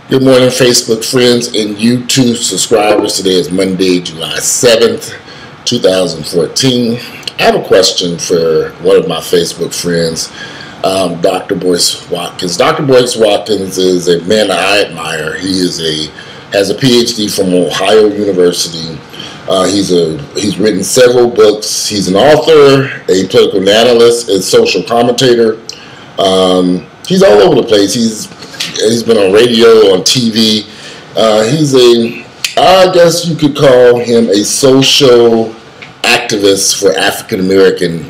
Good morning, Facebook friends and YouTube subscribers. Today is Monday, July 7th, 2014. I have a question for one of my Facebook friends, Dr. Boyce Watkins. Dr. Boyce Watkins is a man I admire. He has a PhD from Ohio University. He's written several books. He's an author, a political analyst, a social commentator. He's all over the place. He's been on radio, on TV. I guess you could call him a social activist for African American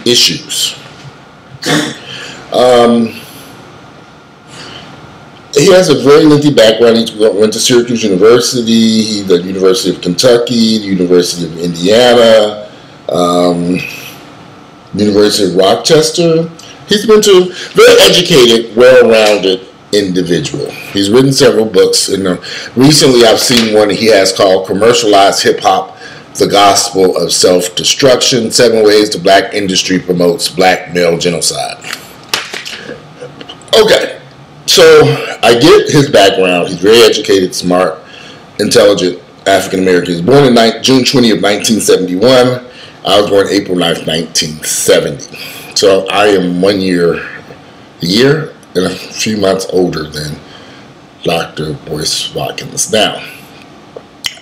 issues. He has a very lengthy background. He went to Syracuse University, the University of Kentucky, the University of Indiana, University of Rochester. He's been to very educated, well-rounded individual. He's written several books, and recently I've seen one he has called "Commercialized Hip Hop: The Gospel of Self-Destruction: 7 Ways the Black Industry Promotes Black Male Genocide." Okay, so I get his background. He's very educated, smart, intelligent African American. He was born in June 20 of 1971. I was born April 9th, 1970. So I am a year and a few months older than Dr. Boyce Watkins. Now,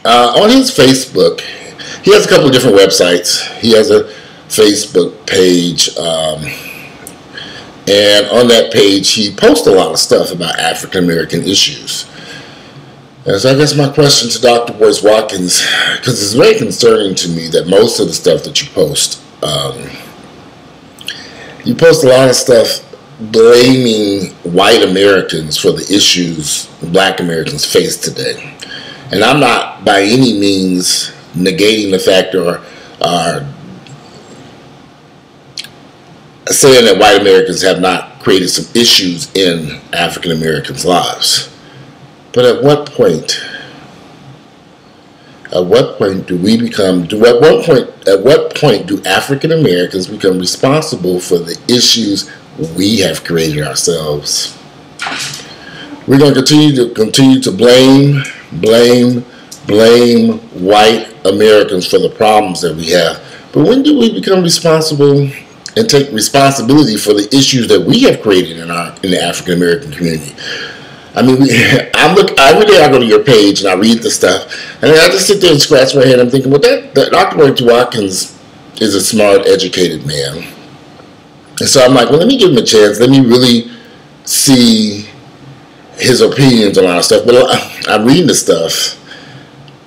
on his Facebook, he has a couple of different websites. He has a Facebook page, and on that page, he posts a lot of stuff about African American issues. And so I guess my question to Dr. Boyce Watkins, because it's very concerning to me that most of the stuff that you post a lot of stuff blaming white Americans for the issues Black Americans face today. And I'm not by any means negating the fact or saying that white Americans have not created some issues in African Americans' lives. But at what point do African Americans become responsible for the issues we have created ourselves? We're going to continue to blame white Americans for the problems that we have. But when do we become responsible and take responsibility for the issues that we have created in the African American community? I mean, every day I go to your page and I read the stuff, and I just sit there and scratch my head. I'm thinking, well, that Dr. Boyce Watkins is a smart, educated man. And so I'm like, well, let me give him a chance. Let me really see his opinions on a lot of stuff. But I'm reading the stuff.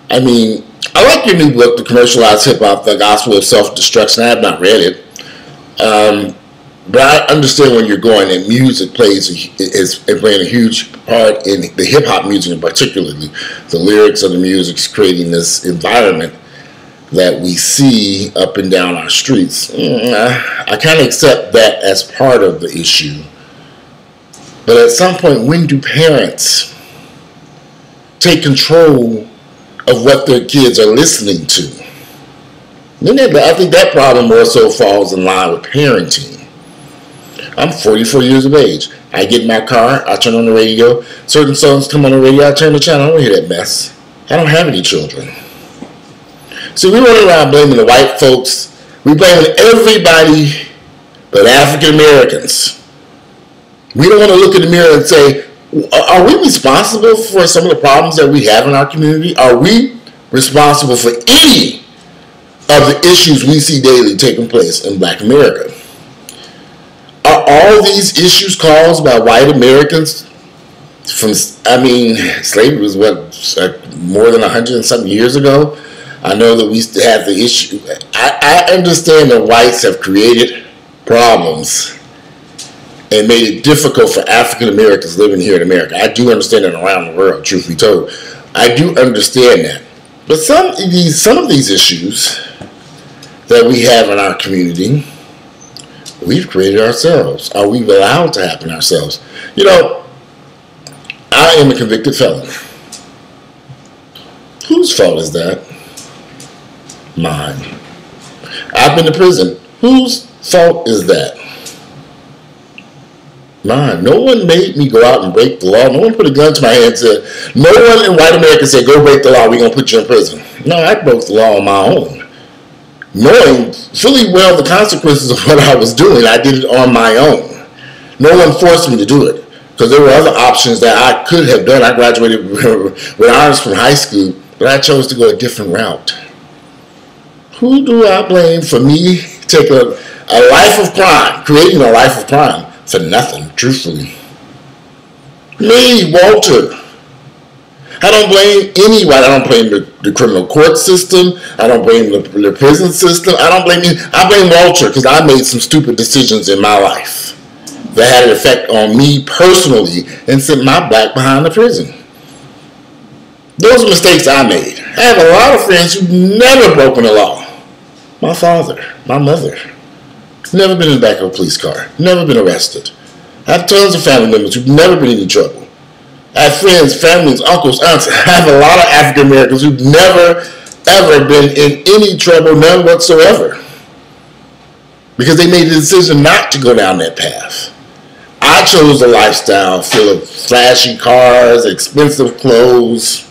I mean, I like your new book, The Commercialized Hip Hop: The Gospel of Self-Destruction. I have not read it. But I understand where you're going, and music is playing a huge part in the hip-hop music, and particularly the lyrics of the music is creating this environment that we see up and down our streets. I kind of accept that as part of the issue. But at some point, when do parents take control of what their kids are listening to? I think that problem also falls in line with parenting. I'm 44 years of age. I get in my car, I turn on the radio, certain songs come on the radio, I turn the channel, I don't hear that mess. I don't have any children. So we run around blaming the white folks. We blaming everybody but African Americans. We don't want to look in the mirror and say, are we responsible for some of the problems that we have in our community? Are we responsible for any of the issues we see daily taking place in Black America? Are all these issues caused by white Americans? Slavery was more than 100 and something years ago. I know that we have the issue. I understand that whites have created problems and made it difficult for African Americans living here in America. I do understand that around the world, truth be told. I do understand that. But some of these issues that we have in our community, we've created ourselves, or we've allowed to happen ourselves. You know, I am a convicted felon. Whose fault is that? Mine. I've been to prison. Whose fault is that? Mine. No one made me go out and break the law. No one put a gun to my head and said, no one in white America said, go break the law, we're going to put you in prison. No, I broke the law on my own. Knowing fully well the consequences of what I was doing, I did it on my own. No one forced me to do it, because there were other options that I could have done. I graduated with honors from high school, but I chose to go a different route. Who do I blame for me taking a life of crime, creating a life of crime? For nothing, truthfully. Me, Walter. I don't blame anyone. I don't blame the criminal court system. I don't blame the prison system. I don't blame you. I blame Walter because I made some stupid decisions in my life that had an effect on me personally and sent my black behind the prison. Those are mistakes I made. I have a lot of friends who've never broken the law. My father, my mother. Never been in the back of a police car. Never been arrested. I have tons of family members who've never been in any trouble. I have friends, families, uncles, aunts. I have a lot of African Americans who've never, ever been in any trouble, none whatsoever. Because they made the decision not to go down that path. I chose a lifestyle full of flashy cars, expensive clothes.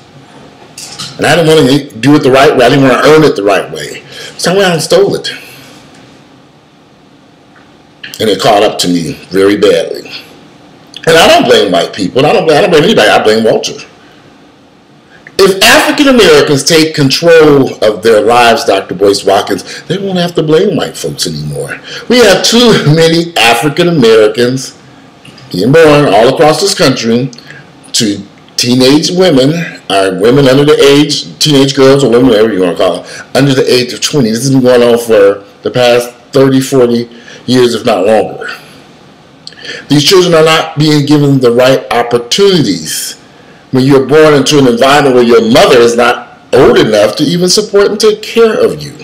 And I didn't want to do it the right way. I didn't want to earn it the right way. So I went out and stole it. And it caught up to me very badly. And I don't blame white people. I don't blame anybody. I blame Walter. If African Americans take control of their lives, Dr. Boyce Watkins, they won't have to blame white folks anymore. We have too many African Americans being born all across this country to teenage women, or women under the age, teenage girls or women, whatever you want to call them, under the age of 20. This has been going on for the past 30, 40 years, if not longer. These children are not being given the right opportunities when you're born into an environment where your mother is not old enough to even support and take care of you.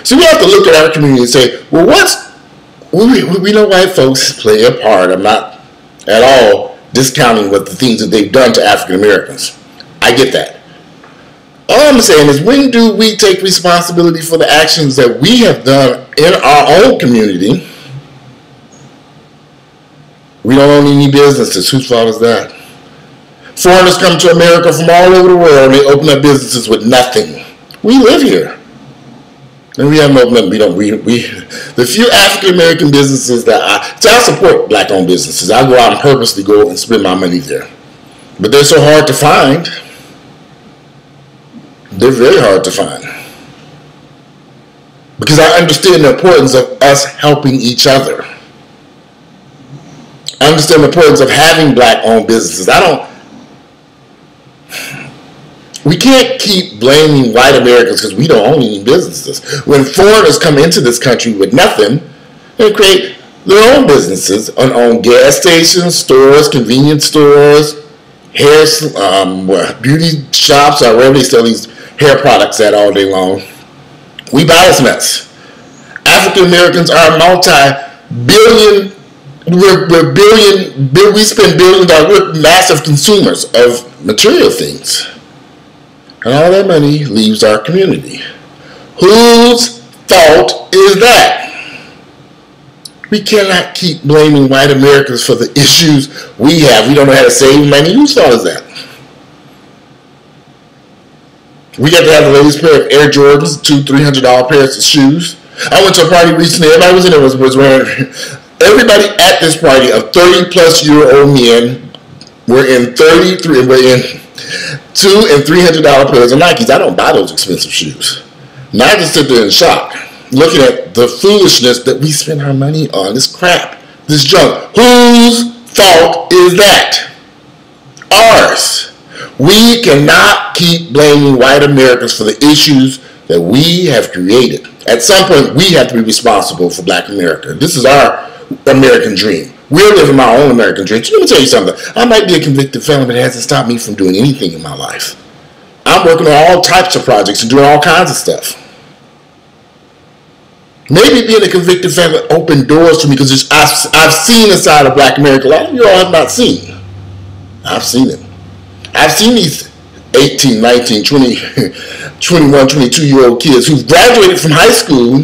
So we have to look at our community and say, well, we know white folks play a part. I'm not at all discounting what the things that they've done to African Americans. I get that. All I'm saying is, when do we take responsibility for the actions that we have done in our own community? We don't own any businesses. Whose fault is that? Foreigners come to America from all over the world and they open up businesses with nothing. We live here. And we haven't opened up, the few African American businesses that I support black owned businesses. I go out and purposely go and spend my money there. But they're so hard to find. They're very hard to find. Because I understand the importance of us helping each other. I understand the importance of having black-owned businesses. We can't keep blaming white Americans because we don't own any businesses. When foreigners come into this country with nothing, they create their own businesses, own gas stations, stores, convenience stores, hair, beauty shops, or wherever they sell these hair products at all day long. We buy this mess. African Americans are multi-billion. We spend billions of dollars. We're massive consumers of material things. And all that money leaves our community. Whose fault is that? We cannot keep blaming white Americans for the issues we have. We don't know how to save money. Whose fault is that? We got to have the latest pair of Air Jordans, $200-$300 pairs of shoes. I went to a party recently. Everybody was in there was wearing. Everybody at this party of 30-plus-year-old men were in $200 and $300 pairs of Nikes. I don't buy those expensive shoes. Now I just sit there in shock, looking at the foolishness that we spend our money on. This crap, this junk. Whose fault is that? Ours. We cannot keep blaming white Americans for the issues that we have created. At some point, we have to be responsible for black America. This is our American dream. We're living our own American dream. Let me tell you something. I might be a convicted felon, but it hasn't stopped me from doing anything in my life. I'm working on all types of projects and doing all kinds of stuff. Maybe being a convicted felon opened doors for me because I've seen the side of black America a lot of you all have not seen. I've seen it. I've seen these 18, 19, 20, 21, 22-year-old kids who've graduated from high school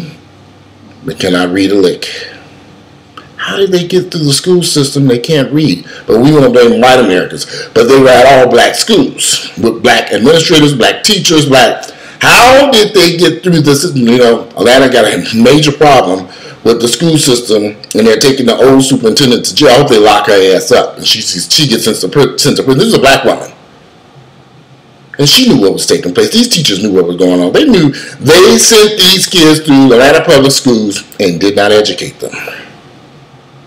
but cannot read a lick. How did they get through the school system? They can't read. But we want to blame white Americans. But they were at all black schools with black administrators, black teachers, black. How did they get through the system? You know, Atlanta got a major problem with the school system, and they're taking the old superintendent to jail. I hope they lock her ass up, and she gets sent to prison. This is a black woman. And she knew what was taking place. These teachers knew what was going on. They knew they sent these kids through Atlanta public schools and did not educate them.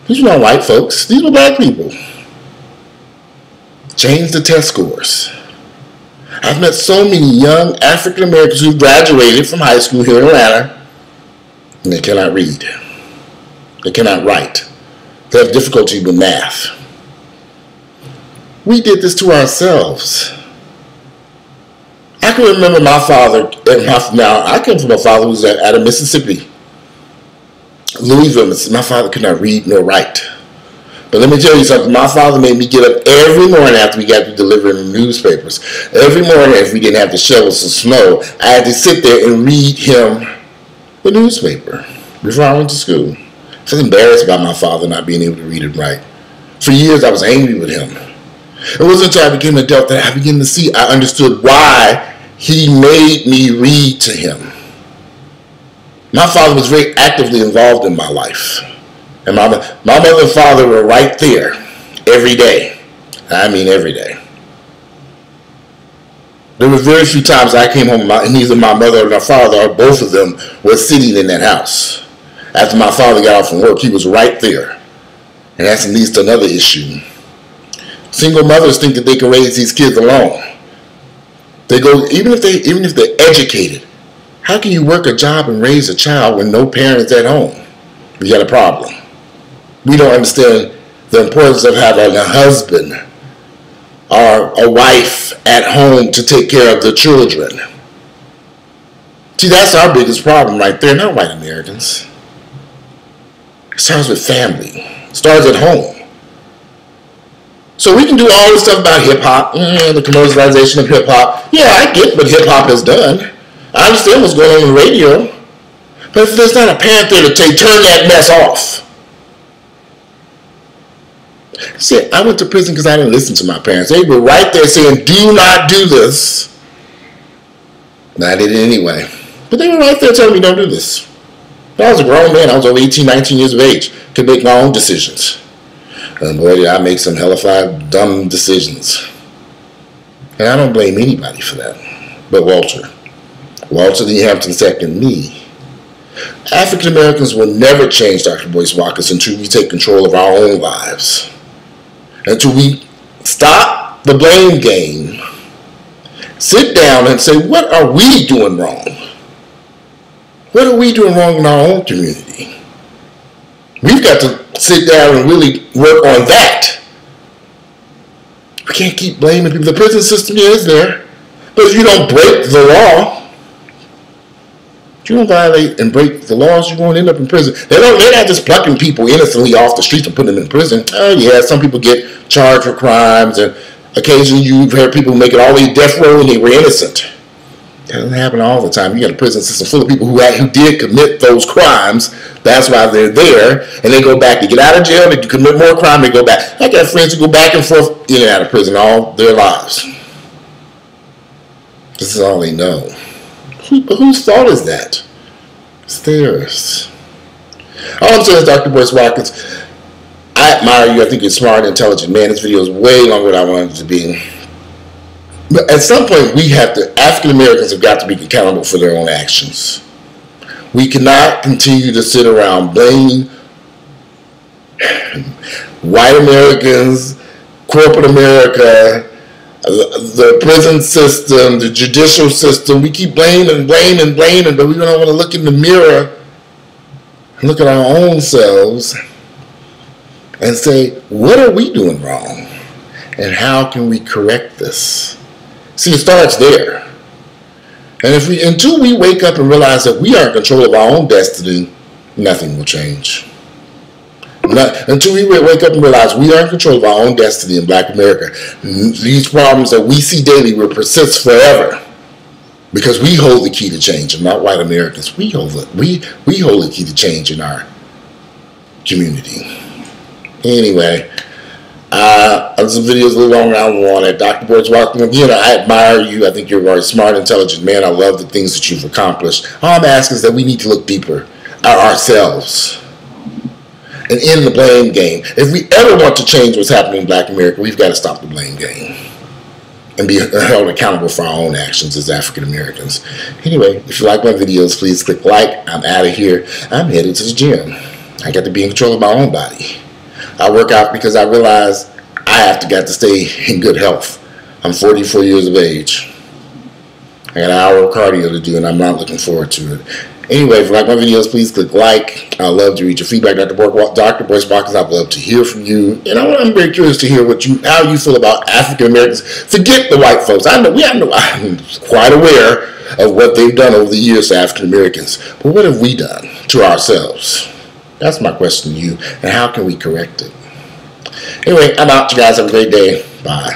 These were not white folks. These were black people. Change the test scores. I've met so many young African Americans who graduated from high school here in Atlanta, and they cannot read. They cannot write. They have difficulty with math. We did this to ourselves. I can remember my father, now I come from a father who was out of Mississippi, Louisville. My father could not read nor write. But let me tell you something. My father made me get up every morning after we got to delivering the newspapers. Every morning, if we didn't have to shovel some snow, I had to sit there and read him the newspaper before I went to school. I was embarrassed by my father not being able to read and write. For years, I was angry with him. It wasn't until I became an adult that I began to see, I understood why he made me read to him. My father was very actively involved in my life. And my mother and father were right there every day. I mean every day. There were very few times I came home and neither my mother or my father or both of them were sitting in that house. After my father got off from work, he was right there. And that's at least another issue. Single mothers think that they can raise these kids alone. They go, even if they're educated, how can you work a job and raise a child when no parents at home? We got a problem. We don't understand the importance of having a husband or a wife at home to take care of the children. See, that's our biggest problem right there, not white Americans. It starts with family. It starts at home. So we can do all this stuff about hip-hop, the commercialization of hip-hop. Yeah, I get what hip-hop has done. I understand what's going on the radio. But if there's not a parent there to turn that mess off. See, I went to prison because I didn't listen to my parents. They were right there saying, do not do this. And I did it anyway. But they were right there telling me, don't do this. I was a grown man. I was over 18, 19 years of age. Could make my own decisions. And boy, did I make some hellified dumb decisions. And I don't blame anybody for that. But Walter. Walter the Hampton second me. African Americans will never change, Dr. Boyce Watkins, until we take control of our own lives. Until we stop the blame game, sit down and say, what are we doing wrong? What are we doing wrong in our own community? We've got to sit down and really work on that. We can't keep blaming people. The prison system is there. But if you don't break the law, if you don't violate and break the laws, you're going to end up in prison. They're not just plucking people innocently off the streets and putting them in prison. Oh yeah, some people get charged for crimes, and occasionally you've heard people make it all the way to death row and they were innocent. That doesn't happen all the time. You got a prison system full of people who did commit those crimes. That's why they're there, and they go back. They get out of jail, they commit more crime, they go back. I got friends who go back and forth in and out of prison all their lives. This is all they know. But whose fault is that? It's theirs. All I'm saying is, Dr. Boyce Watkins, I admire you. I think you're a smart and intelligent man. This video is way longer than I wanted it to be. But at some point, African Americans have got to be accountable for their own actions. We cannot continue to sit around blaming white Americans, corporate America, the prison system, the judicial system. We keep blaming, but we don't want to look in the mirror and look at our own selves and say, what are we doing wrong? And how can we correct this? See, it starts there. And until we wake up and realize that we are in control of our own destiny, nothing will change. Until we wake up and realize we are in control of our own destiny in Black America, these problems that we see daily will persist forever, because we hold the key to change, and not white Americans. We hold the key to change in our community. Anyway, some videos a little longer. I don't want it. Dr. Boyce Watkins, again, I admire you. I think you're a very smart, intelligent man. I love the things that you've accomplished. All I'm asking is that we need to look deeper at ourselves and end the blame game. If we ever want to change what's happening in Black America, we've got to stop the blame game and be held accountable for our own actions as African Americans. Anyway, if you like my videos, please click like. I'm out of here. I'm headed to the gym. I got to be in control of my own body. I work out because I realize I got to stay in good health. I'm 44 years of age. I got an hour of cardio to do, and I'm not looking forward to it. Anyway, if you like my videos, please click like. I'd love to read your feedback. Dr. Boyce Watkins, I'd love to hear from you. And I'm very curious to hear how you feel about African Americans. Forget the white folks. I'm quite aware of what they've done over the years to African Americans. But what have we done to ourselves? That's my question to you. And how can we correct it? Anyway, I'm out. You guys have a great day. Bye.